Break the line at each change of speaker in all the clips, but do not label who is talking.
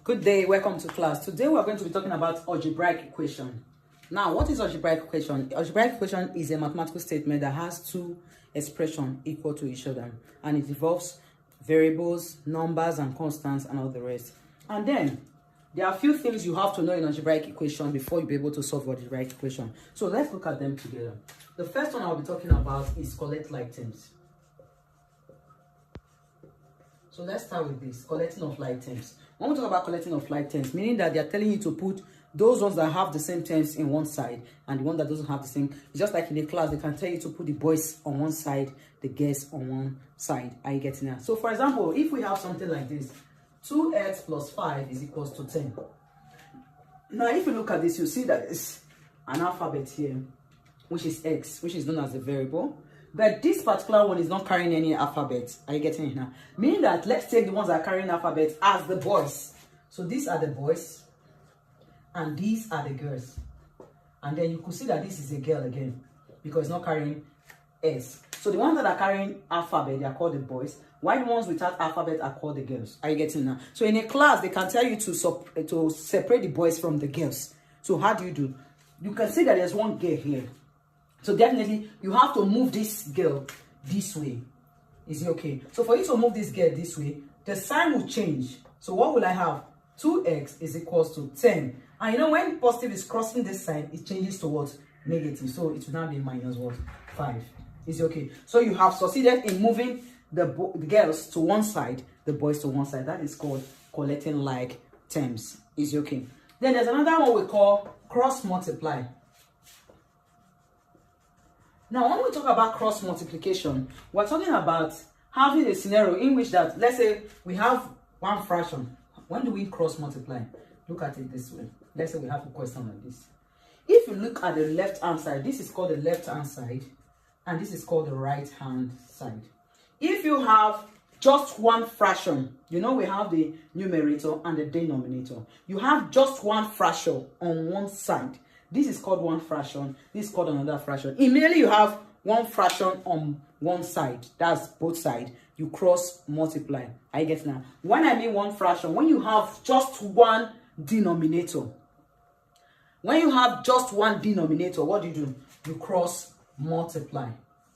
Good day, welcome to class. Today we are going to be talking about algebraic equation. Now, what is algebraic equation? Algebraic equation is a mathematical statement that has two expressions equal to each other, and it involves variables, numbers, and constants, and all the rest. And then there are a few things you have to know in algebraic equation before you be able to solve algebraic equation. So let's look at them together. The first one I'll be talking about is collect-like terms. So let's start with this, collecting of like terms. When we talk about collecting of like terms, meaning that they are telling you to put those ones that have the same terms in one side and the one that doesn't have the same. It's just like in a class, they can tell you to put the boys on one side, the girls on one side. Are you getting that? So for example, if we have something like this, 2x plus 5 is equals to 10. Now, if you look at this, you see that it's an alphabet here, which is x, which is known as the variable. But this particular one is not carrying any alphabet. Are you getting it now? Meaning that let's take the ones that are carrying alphabet as the boys. So these are the boys, and these are the girls. And then you could see that this is a girl again, because it's not carrying S. So the ones that are carrying alphabet, they are called the boys, while the ones without alphabet are called the girls. Are you getting it now? So in a class, they can tell you to separate the boys from the girls. So how do? You can see that there's one girl here. So definitely, you have to move this girl this way. Is it okay? So for you to move this girl this way, the sign will change. So what will I have? 2x is equals to 10. And you know, when positive is crossing this sign, it changes to what? Negative. So it will now be minus what? 5. Is it okay? So you have succeeded in moving the girls to one side, the boys to one side. That is called collecting like terms. Is it okay? Then there's another one we call cross multiply. Now, when we talk about cross multiplication, we're talking about having a scenario in which that, let's say we have one fraction. When do we cross multiply? Look at it this way. Let's say we have a question like this. If you look at the left hand side, this is called the left hand side, and this is called the right hand side. If you have just one fraction, you know we have the numerator and the denominator. You have just one fraction on one side. This is called one fraction. This is called another fraction. Immediately you have one fraction on one side. That's both sides. You cross multiply. I get now. When I mean one fraction, when you have just one denominator. When you have just one denominator, what do? You cross multiply.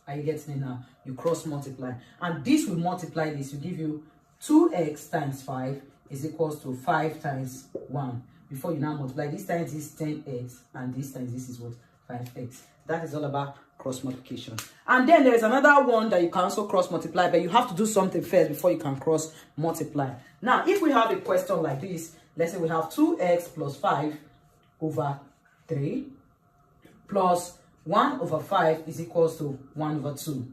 Are you getting it now? You cross multiply. And this will multiply this. Will give you 2x times 5 is equals to 5 times 1. Before you now multiply, this times is 10x, and this times this is what? 5x. That is all about cross multiplication. And then there is another one that you can also cross multiply, but you have to do something first before you can cross multiply. Now, if we have a question like this, let's say we have 2x plus 5 over 3 plus 1 over 5 is equals to 1 over 2.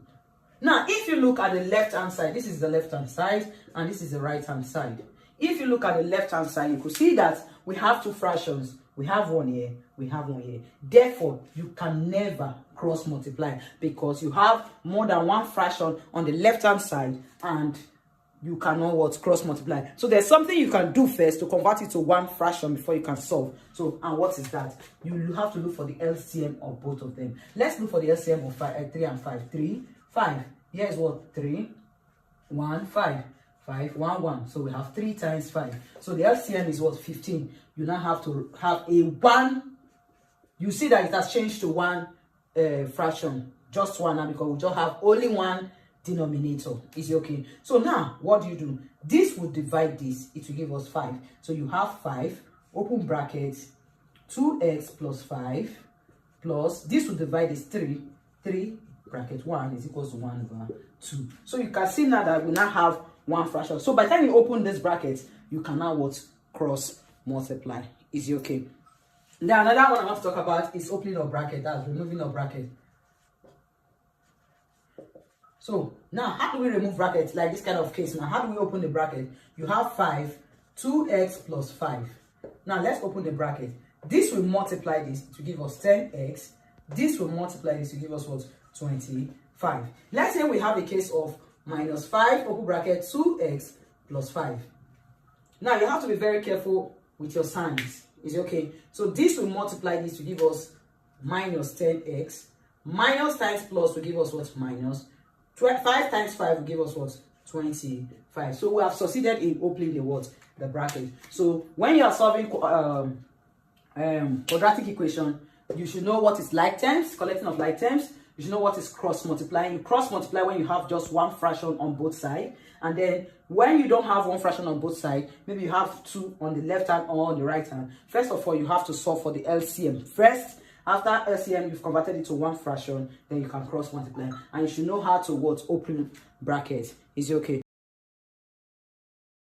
Now, if you look at the left-hand side, this is the left-hand side, and this is the right-hand side. If you look at the left-hand side, you could see that we have two fractions. We have one here, we have one here. Therefore, you can never cross multiply because you have more than one fraction on the left-hand side and you cannot cross multiply. So there's something you can do first to convert it to one fraction before you can solve. So, and what is that? You have to look for the LCM of both of them. Let's look for the LCM of 3 and 5. 3, 5. Here is what? 3, 1, 5. 5, 1, 1. So we have 3 times 5. So the LCM is what? 15. You now have to have a 1. You see that it has changed to one fraction. Just one now because we just have only one denominator. Is it okay? So now, what do? This will divide this. It will give us 5. So you have 5, open bracket, 2x plus 5 plus, this will divide this 3. 3 bracket 1 is equals to 1 over 2. So you can see now that we now have one fraction. So by the time you open this bracket, you can now cross multiply. Is it okay? Now another one I want to talk about is opening a bracket. That's removing a bracket. So now how do we remove brackets like this kind of case? Now how do we open the bracket? You have 5, 2x plus 5. Now let's open the bracket. This will multiply this to give us 10x. This will multiply this to give us what? 25. Let's say we have a case of minus 5, open bracket, 2x plus 5. Now, you have to be very careful with your signs. Is it okay? So, this will multiply this to give us minus 10x. Minus times plus will give us what? Minus. 5 times 5 will give us what? 25. 5. So we have succeeded in opening the what? The bracket. So when you are solving quadratic equation, you should know what is like terms, collecting of like terms. You should know what is cross multiplying. You cross multiply when you have just one fraction on both sides. And then when you don't have one fraction on both sides, maybe you have 2 on the left hand or on the right hand. First of all, you have to solve for the LCM. First, after LCM, you've converted it to one fraction, then you can cross multiply. And you should know how to what? Open bracket. Is it okay?